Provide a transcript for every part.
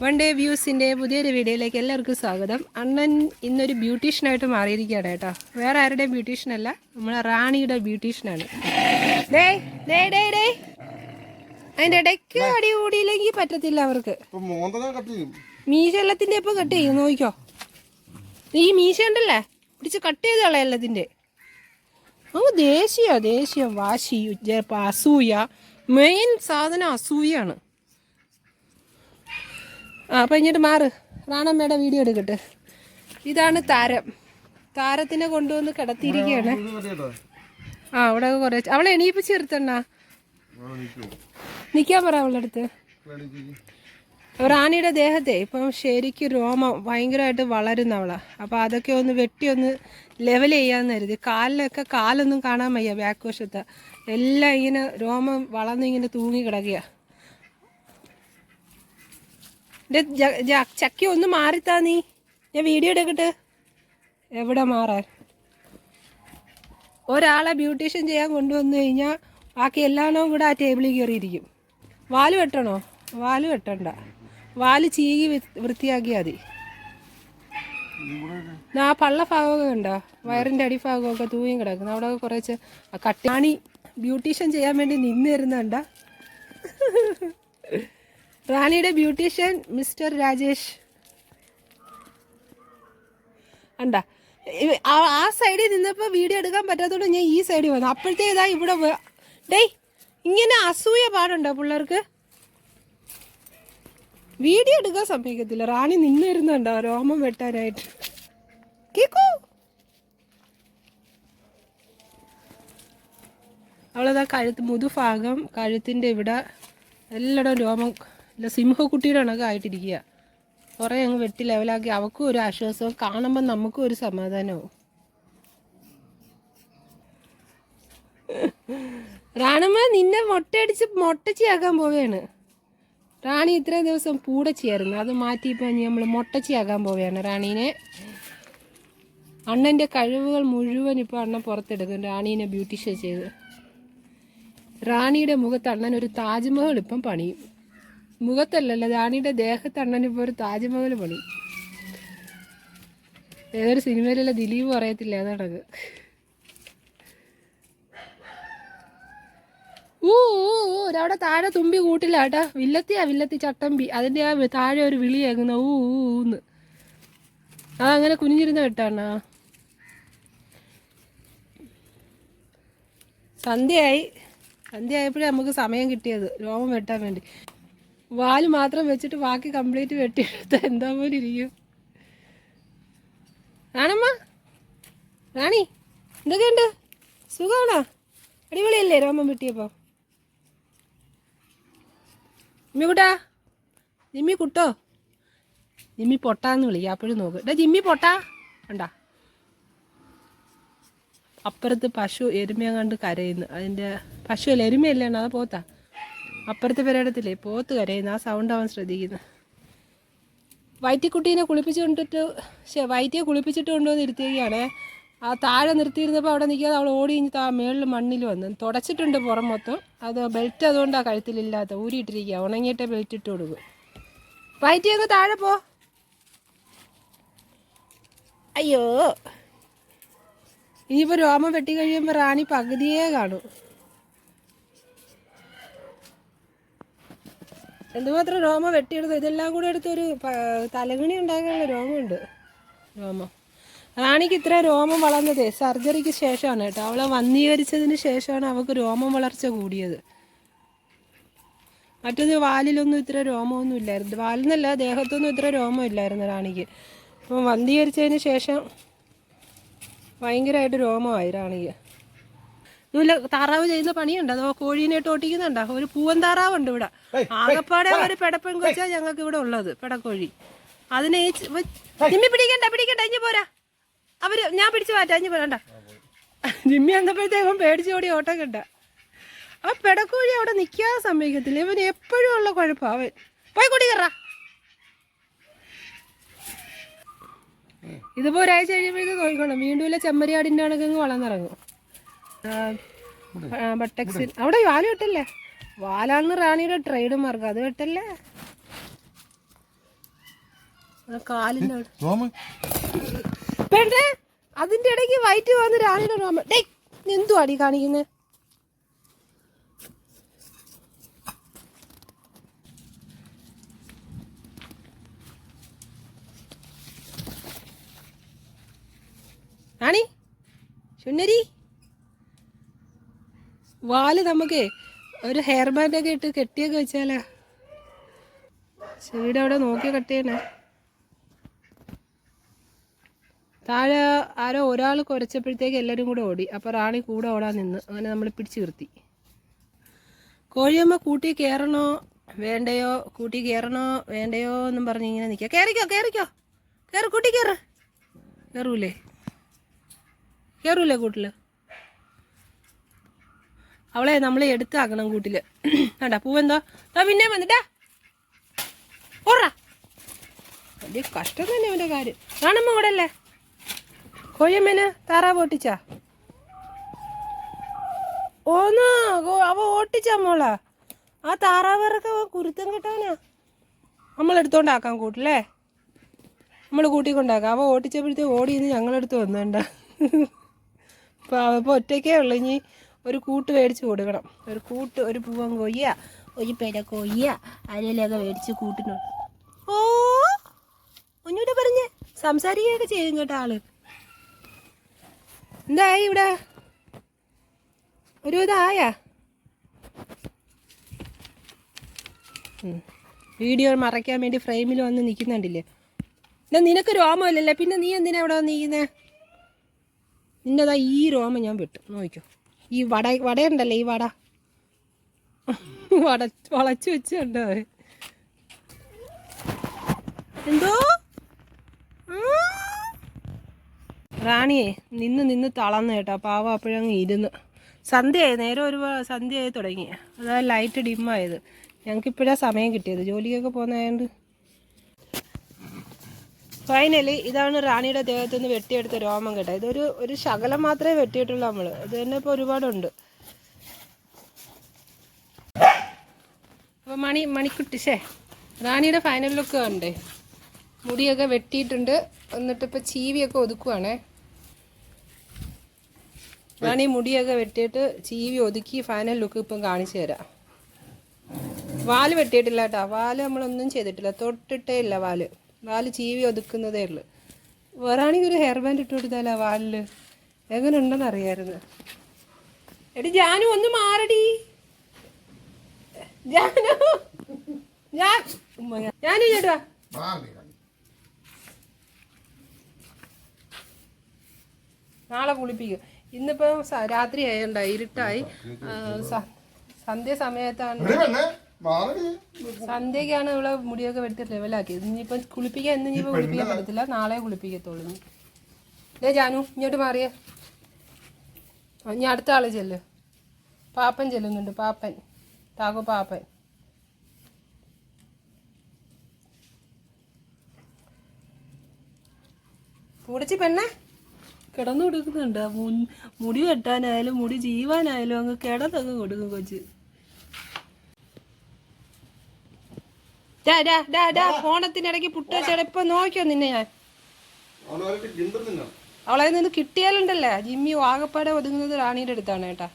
One day വ്യൂസിൻ്റെ പുതിയൊരു വീഡിയോയിലേക്ക് എല്ലാവർക്കും സ്വാഗതം. അണ്ണൻ ഇന്നൊരു ബ്യൂട്ടീഷ്യനായിട്ട് മാറിയിരിക്കുകയാണ് കേട്ടോ. വേറെ ആരുടെയും ബ്യൂട്ടീഷ്യനല്ല, നമ്മളെ റാണിയുടെ ബ്യൂട്ടീഷ്യനാണ്. ഡേ ഡേ ഡേ ഡേ അതിൻ്റെ ഇടയ്ക്ക് അടി കൂടിയില്ലെങ്കിൽ പറ്റത്തില്ല അവർക്ക്. മീശ ഇപ്പം കട്ട് ചെയ്യും, നോക്കിക്കോ. ഈ മീശ ഉണ്ടല്ലേ പിടിച്ച് കട്ട് ചെയ്ത് കളയല്ലതിൻ്റെ. ദേഷ്യം വാശി അസൂയ, മെയിൻ സാധനം അസൂയാണ്. അപ്പം ഇങ്ങോട്ട് മാറ്, റാണമ്മയുടെ വീഡിയോ എടുക്കട്ടെ. ഇതാണ് താരത്തിനെ കൊണ്ടുവന്ന് കിടത്തിയിരിക്കുകയാണ്. അവിടെ കുറേ അവളെ എണീപ്പിച്ച് നിർത്തണ്ണ, നിൽക്കാൻ പറ അവളുടെ അടുത്ത്. റാണിയുടെ ദേഹത്തെ ഇപ്പം ശരിക്കും രോമം ഭയങ്കരമായിട്ട് വളരുന്നവളാ. അപ്പോൾ അതൊക്കെ ഒന്ന് വെട്ടി ഒന്ന് ലെവൽ ചെയ്യാമെന്ന് കരുതി. കാലൊന്നും കാണാൻ വയ്യ, ബാക്ക് വശത്ത് എല്ലാം ഇങ്ങനെ രോമം വളർന്നിങ്ങനെ തൂങ്ങി കിടക്കുക. ചക്കി ഒന്ന് മാറിത്താ നീ, ഞാൻ വീഡിയോ എടുക്കട്ടെ. എവിടെ മാറാൻ? ഒരാളെ ബ്യൂട്ടീഷ്യൻ ചെയ്യാൻ കൊണ്ടുവന്നു കഴിഞ്ഞാൽ ബാക്കി എല്ലാണവും കൂടെ ആ ടേബിളിൽ കയറിയിരിക്കും. വാല് വെട്ടണോ? വാല് വെട്ടണ്ട, വാല് ചീകി വൃത്തിയാക്കിയാൽ മതി. ആ പള്ള ഭാഗമൊക്കെ ഉണ്ടോ, വയറിൻ്റെ അടിഭാഗമൊക്കെ തൂങ്ങി കിടക്കുന്നു. അവിടെ കുറച്ച് കട്ടാണി ബ്യൂട്ടീഷ്യൻ ചെയ്യാൻ വേണ്ടി നിന്ന് തരുന്നുണ്ട. റാണിയുടെ ബ്യൂട്ടീഷ്യൻ മിസ്റ്റർ രാജേഷ് ഉണ്ടാ. ആ സൈഡിൽ നിന്നപ്പോൾ വീഡിയോ എടുക്കാൻ പറ്റാത്തതുകൊണ്ട് ഞാൻ ഈ സൈഡിൽ വന്നു. അപ്പോഴത്തേതാ ഇവിടെ ഡേയ് ഇങ്ങനെ അസൂയ പാടുണ്ടോ പിള്ളേർക്ക്? വീഡിയോ എടുക്കാൻ സമ്മതിക്കത്തില്ല. റാണി നിന്ന് വരുന്നുണ്ടോ രോമം വെട്ടാനായിട്ട്? കേക്കോ അവളതാ മുതുഭാഗം കഴുത്തിൻ്റെ ഇവിടെ എല്ലായിടവും രോമം ഇല്ല, സിംഹക്കുട്ടിയുടെ കണക്ക് ആയിട്ടിരിക്കുക. കുറേ അങ്ങ് വെട്ടി ലെവലാക്കി അവൾക്കും ഒരു ആശ്വാസവും, കാണുമ്പോൾ നമുക്കും ഒരു സമാധാനവും. റാണമ്മ നിന്നെ മൊട്ടച്ചിയാക്കാൻ പോവുകയാണ്. റാണി ഇത്രയും ദിവസം പൂടച്ചിയായിരുന്നു, അത് മാറ്റിയപ്പോൾ നമ്മൾ മൊട്ടച്ചിയാക്കാൻ പോവുകയാണ് റാണീനെ. അണ്ണൻ്റെ കഴിവുകൾ മുഴുവൻ ഇപ്പോൾ അണ്ണൻ പുറത്തെടുക്കും റാണീനെ ബ്യൂട്ടീഷ്യൻ ചെയ്ത്. റാണിയുടെ മുഖത്ത് അണ്ണൻ ഒരു താജ്മഹൽ ഇപ്പം പണിയും. മുഖത്തല്ലല്ലോ, റാണിയുടെ ദേഹത്ത് അണ്ണനിപ്പോൾ ഒരു താജ്മഹൽ പണി. ഏതൊരു സിനിമയിലുള്ള ദിലീപ് പറയത്തില്ല അതാണത്. അവിടെ താഴെ തുമ്പി കൂട്ടില്ല കേട്ടാ, വില്ലത്തി ചട്ടമ്പി, അതിൻ്റെ ആ താഴെ ഒരു വിളി കേൾക്കുന്ന ഊന്ന്. അങ്ങനെ കുനിഞ്ഞിരുന്ന കേട്ടാണ. സന്ധ്യയായപ്പോഴേ നമുക്ക് സമയം കിട്ടിയത് രോമം വെട്ടാൻ വേണ്ടി. വാല് മാത്രം വെച്ചിട്ട് ബാക്കി കംപ്ലീറ്റ് വെട്ടിയെടുത്ത എന്താ പോലെ ഇരിക്കും. റാണമ്മ, റാണി എന്തൊക്കെയുണ്ട്? സുഖമാണോ? അടിപൊളിയല്ലേ രോമം വെട്ടിയപ്പോൾ? ജിമ്മി കുട്ടോ, ജിമ്മി പൊട്ടാന്ന് വിളിക്കുക. അപ്പോഴും നോക്ക്, ജിമ്മി പൊട്ടാ ഉണ്ടാ. അപ്പുറത്ത് പശു എരുമയെ കണ്ട് കരയുന്നു. അതിൻ്റെ പശുവല്ല, എരുമയല്ലാണ്, അത് പോത്താ. അപ്പുറത്തെ പെരയിടത്തില്ലേ പോത്ത് കരയുന്നു, ആ സൗണ്ട് അവൻ ശ്രദ്ധിക്കുന്നു. വൈറ്റിക്കുട്ടീനെ വൈറ്റിയെ കുളിപ്പിച്ചിട്ട് കൊണ്ടുവന്ന് ഇരുത്തിയാണ്. ആ താഴെ നിർത്തിയിരുന്നപ്പോൾ അവിടെ നിൽക്കാതെ അവൾ ഓടി മേളിൽ മണ്ണിൽ വന്ന് തുടച്ചിട്ടുണ്ട് പുറം മൊത്തം. അത് ബെൽറ്റ് അതുകൊണ്ടാണ് കഴുത്തിലില്ലാത്ത, ഊരിയിട്ടിരിക്കുക. ഉണങ്ങിയിട്ടേ ബെൽറ്റ് ഇട്ട് കൊടുക്കും. വൈറ്റിയൊക്കെ താഴെ പോ. അയ്യോ, ഇനിയിപ്പോൾ രോമം വെട്ടി കഴിയുമ്പോൾ റാണി പകുതിയേ കാണും. എന്തുമാത്രം രോമം വെട്ടിയെടുത്തു. ഇതെല്ലാം കൂടെ എടുത്തൊരു തലകണി ഉണ്ടാക്കാനുള്ള രോമമുണ്ട്. റാണിക്ക് ഇത്ര രോമം വളർന്നതേ സർജറിക്ക് ശേഷമാണ് കേട്ടോ. അവളെ വന്ധീകരിച്ചതിന് ശേഷമാണ് അവൾക്ക് രോമം വളർച്ച കൂടിയത്. മറ്റത് വാലിലൊന്നും ഇത്ര രോമമൊന്നും ഇല്ലായിരുന്നു. വാലിന്നല്ല, ദേഹത്തൊന്നും ഇത്ര രോമം ഇല്ലായിരുന്നു റാണിക്ക്. അപ്പം വന്ധീകരിച്ചതിന് ശേഷം ഭയങ്കരമായിട്ട് രോമമായി റാണിക്ക്. താറാവ് ചെയ്യുന്ന പണിയുണ്ട്, അതോ കോഴീനായിട്ട് ഓട്ടിക്കുന്നുണ്ടോ? ഒരു പൂവൻ താറാവുണ്ട് ഇവിടെ. ആകപ്പാടെ ഒരു പെടപ്പൻ കൊച്ചാ ഞങ്ങൾക്ക് ഇവിടെ ഉള്ളത്, പെടക്കോഴി. അതിനെ ജിമ്മി പിടിക്കണ്ട ഇഞ്ഞ് പോരാ. ഞാൻ പിടിച്ചു മാറ്റാം, ഇഞ്ഞ് പോരണ്ട. ജിമ്മി വന്നപ്പോഴത്തേക്കും പേടിച്ചോടി ഓട്ടം കണ്ട. ആ പെടക്കോഴി അവിടെ നിൽക്കാതെ സമ്മതിക്കത്തില്ല. ഇവൻ എപ്പോഴും ഉള്ള കുഴപ്പം. അവൻ പോയി കൂടി കയറാ. ഇതിപ്പോൾ ഒരാഴ്ച കഴിയുമ്പോഴേക്കും നോക്കണം, വീണ്ടും ഇല്ല ചെമ്മരിയാടിൻ്റെ കണക്കങ്ങ് വളർന്നിറങ്ങും. ബട്ടക്സിൽ അവിടെ വാല് വെട്ടല്ലേ, വാലാണ് റാണിയുടെ ട്രേഡ് മാർക്ക്, അത് വെട്ടല്ലേ. കാലിൻ്റെ പെണ്ണേ അതിൻ്റെ ഇടയ്ക്ക് വൈറ്റ് വന്ന് റാണിയുടെ രോമം. ഡേ എന്തു അടി കാണിക്കുന്നത്? റാണി ചുന്നരി വാല് നമുക്ക് ഒരു ഹെയർ ബാൻഡൊക്കെ ഇട്ട് കെട്ടിയൊക്കെ വെച്ചാലാ. ചെടിയുടെ അവിടെ നോക്കി കെട്ടിയണേ. താഴെ ആരോ ഒരാൾ കുരച്ചപ്പോഴത്തേക്ക് എല്ലാവരും കൂടെ ഓടി. അപ്പോൾ റാണി കൂടെ ഓടാൻ നിന്ന്. അങ്ങനെ നമ്മൾ പിടിച്ചു നിർത്തി. കോഴിയമ്മ കൂട്ടി കയറണോ വേണ്ടയോ, കൂട്ടി കയറണോ വേണ്ടയോ എന്നും പറഞ്ഞ് ഇങ്ങനെ നിൽക്കുക. കയറിക്കോ കയറിക്കോ കയറി കൂട്ടി കയറൂലേ കൂട്ടിൽ. അവളെ നമ്മൾ എടുത്താക്കണം കൂട്ടിൽ. വേണ്ട പൂവെന്തോ പിന്നെ വന്നിട്ടാ ഓറാ. വലിയ കഷ്ടം തന്നെ അവൻ്റെ കാര്യം. കാണുമ്പോ കൂടെ അല്ലേ കോഴിയമ്മേനെ താറാവ് ഓട്ടിച്ചാ? ഓന്ന് അവ ഓട്ടിച്ചാ മോളാ. ആ താറാവറൊക്കെ കുരുത്തം കിട്ടാനാ. നമ്മളെടുത്തോണ്ടാക്കാം കൂട്ടില്ലേ, നമ്മൾ കൂട്ടിക്കൊണ്ടാക്കാം. അവ ഓട്ടിച്ചപ്പോഴത്തേക്ക് ഓടിയെന്ന് ഞങ്ങളെടുത്ത് വന്നേണ്ട. അപ്പോൾ ഒറ്റയ്ക്കേ ഉള്ളു. ഇനി ഒരു കൂട്ട് മേടിച്ച് കൊടുക്കണം. ഒരു പൂവൻ കൊയ്യ, ഒരു പെര കൊയ്യ, അരയിലൊക്കെ മേടിച്ച് കൂട്ടിനുണ്ട്. ഓ ഒന്നുകൂടെ പറഞ്ഞേ, സംസാരിക്കുകയൊക്കെ ചെയ്യും കേട്ടോ ആള്. എന്തായി ഇവിടെ ഒരു ഇതായാ? വീഡിയോ മറയ്ക്കാൻ വേണ്ടി ഫ്രെയിമിൽ വന്ന് നിൽക്കുന്നുണ്ടില്ലേ? എന്നാ നിനക്ക് രോമമില്ലല്ലേ, പിന്നെ നീ എന്തിനാ ഇവിടെ വന്ന് നിൽക്കുന്നത്? നിന്നതാ ഈ രോമം ഞാൻ വിട്ടു നോക്കിക്കോ. ഈ വടയുണ്ടല്ലേ, ഈ വളച്ചു വെച്ചുണ്ടോ? എന്തോ റാണിയെ നിന്ന് തളർന്നു കേട്ടോ. പാവം അപ്പോഴങ്ങ് ഇരുന്ന്. സന്ധ്യയായി, നേരം ഒരു സന്ധ്യയായി തുടങ്ങി. അതാ ലൈറ്റ് ഡിമ്മായത്. ഞങ്ങൾക്കിപ്പോഴാണ് സമയം കിട്ടിയത്, ജോലിക്കൊക്കെ പോകുന്നതായതുകൊണ്ട്. ഫൈനലി ഇതാണ് റാണിയുടെ ദേഹത്തു നിന്ന് വെട്ടിയെടുത്ത രോമം കേട്ടോ. ഒരു ശകലം മാത്രമേ വെട്ടിയിട്ടുള്ളൂ നമ്മൾ. ഇത് തന്നെ ഇപ്പോൾ ഒരുപാടുണ്ട്. അപ്പോൾ മണിക്കുട്ടി റാണിയുടെ ഫൈനൽ ലുക്ക് കണ്ടേ. മുടിയൊക്കെ വെട്ടിയിട്ടുണ്ട്. എന്നിട്ടിപ്പോൾ ചീവിയൊക്കെ ഒതുക്കുവാണേ. റാണി മുടിയൊക്കെ വെട്ടിയിട്ട് ചീവി ഒതുക്കി ഫൈനൽ ലുക്ക് ഇപ്പം കാണിച്ചു തരാം. വാല് വെട്ടിയിട്ടില്ല കേട്ടോ. വാല് നമ്മളൊന്നും ചെയ്തിട്ടില്ല, തൊട്ടിട്ടേ ഇല്ല വാല് ചീവി ഒതുക്കുന്നതേ ഉള്ളു. വേറാണെങ്കിൽ ഒരു ഹെയർ ബാൻഡ് ഇട്ട് കൊടുത്താലോ വാലിൽ, എങ്ങനെ ഉണ്ടെന്ന് അറിയായിരുന്നു. എടി ജാനു ഒന്ന് മാറടി. ജാനു ചേട്ടാ നാളെ കുളിപ്പിക്കും. ഇന്നിപ്പം രാത്രി ആയണ്ടായി, ഇരുട്ടായി. സന്ധ്യ സമയത്താണ്, സന്ധ്യക്കാണ് ഇവിടെ മുടിയൊക്കെ വെട്ടി ലെവലാക്കിയത്. ഇനിയിപ്പം കുളിപ്പിക്കാൻ ഇനിയിപ്പോൾ കുളിപ്പിക്കാൻ പറ്റത്തില്ല, നാളെ കുളിപ്പിക്കത്തുള്ളൂ. ജാനു ഇങ്ങോട്ട് മാറിയേ. ഇനി അടുത്ത ആള് ചെല്ല്. പാപ്പൻ ചെല്ലുന്നുണ്ട്. പാപ്പൻ പൂടിച്ച് പെണ്ണേ കിടന്നു കൊടുക്കുന്നുണ്ട്. മുടി വെട്ടാനായാലും മുടി ജീവാനായാലും അങ്ങ് കിടന്നങ്ങ് കൊടുക്കും കൊച്ച്. ഫോണത്തിനിടയ്ക്ക് പുട്ട് വെച്ചാൽ ഇപ്പൊ നോക്കിയോ നിന്നെ ഞാൻ. അവളെ നിന്ന് കിട്ടിയാലുണ്ടല്ലേ ജിമ്മി ആകപ്പാടെ ഒതുങ്ങുന്നത് റാണിയുടെ അടുത്താണ് കേട്ടാ.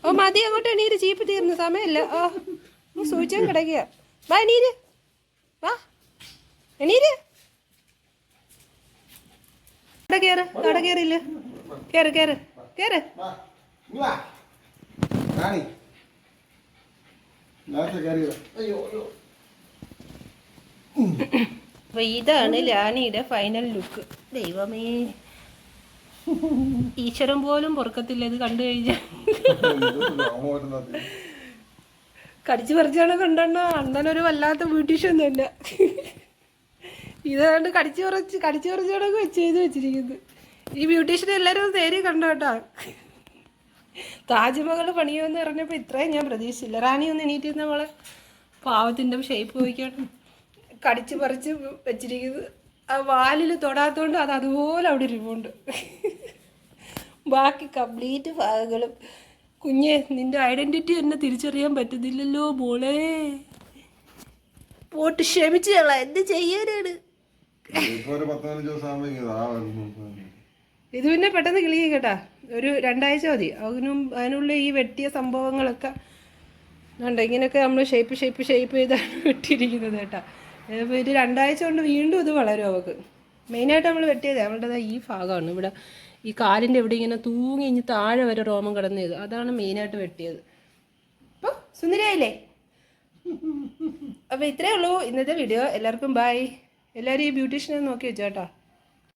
ഓ മതി അങ്ങോട്ട് എണീര്, ചീപ്പ് തീർന്ന സമയമില്ല. ഓ സൂചിച്ചാൻ കിടക്കുക. വാ എണീര്, വാ എണീര്. അവിടെ കേറില്ല, കേറ്. അപ്പൊ ഇതാണ് ലാനിയുടെ ഫൈനൽ ലുക്ക്. ദൈവമേ, ഈശ്വരൻ പോലും പൊറുക്കത്തില്ല ഇത് കണ്ടു കഴിഞ്ഞാൽ. കടിച്ചു പറിച്ചാണ് കണ്ടോ. അണ്ണനൊരു വല്ലാത്ത ബ്യൂട്ടീഷ്യനൊന്നുമില്ല. ഇതാണ്ട് കടിച്ചു പറിച്ചോടൊക്കെ ചെയ്ത് വെച്ചിരിക്കുന്നത്. ഈ ബ്യൂട്ടീഷ്യനെ എല്ലാവരും തേരി കണ്ടോ കേട്ടോ. താജ്മഹൽ പണിയുമെന്ന് പറഞ്ഞപ്പോൾ ഇത്രയും ഞാൻ പ്രതീക്ഷിച്ചില്ല. റാണി ഒന്ന് എണീറ്റ് നമ്മളെ പാവത്തിൻ്റെ ഷേപ്പ് പോയിക്കാണ് കടിച്ചു പറിച്ച് വെച്ചിരിക്കുന്നത്. ആ വാലിൽ തൊടാത്തോണ്ട് അത് അതുപോലെ അവിടെ ഇരിപ്പുണ്ട്. ബാക്കി കംപ്ലീറ്റ് ഭാഗങ്ങളും. കുഞ്ഞെ നിൻ്റെ ഐഡൻറ്റിറ്റി എന്നെ തിരിച്ചറിയാൻ പറ്റുന്നില്ലല്ലോ മോളെ. പോട്ട് ക്ഷമിച്ചു ഞങ്ങള എന്ത് ചെയ്യാനാണ്. ഇത് പിന്നെ പെട്ടെന്ന് കിളിയ കേട്ടാ, ഒരു 2 ആഴ്ച മതി. അതിനുള്ള ഈ വെട്ടിയ സംഭവങ്ങളൊക്കെ ഉണ്ട്. ഇങ്ങനെയൊക്കെ നമ്മൾ ഷേപ്പ് ചെയ്താണ് വെട്ടിയിരിക്കുന്നത് കേട്ടാ. ഇപ്പോൾ ഇത് 2 ആഴ്ച കൊണ്ട് വീണ്ടും ഇത് വളരും അവൾക്ക്. മെയിനായിട്ട് നമ്മൾ വെട്ടിയത് അവളുടേത് ഈ ഭാഗമാണ്. ഇവിടെ ഈ കാലിൻ്റെ ഇവിടെ ഇങ്ങനെ തൂങ്ങി ഇഞ്ഞ് താഴെ വരെ രോമം കിടന്നത്, അതാണ് മെയിനായിട്ട് വെട്ടിയത്. അപ്പോൾ സുന്ദരിയായില്ലേ? അപ്പോൾ ഇത്രയേ ഉള്ളൂ ഇന്നത്തെ വീഡിയോ. എല്ലാവർക്കും ബൈ. എല്ലാവരും ഈ ബ്യൂട്ടീഷ്യനെ നോക്കി വെച്ചോ കേട്ടോ.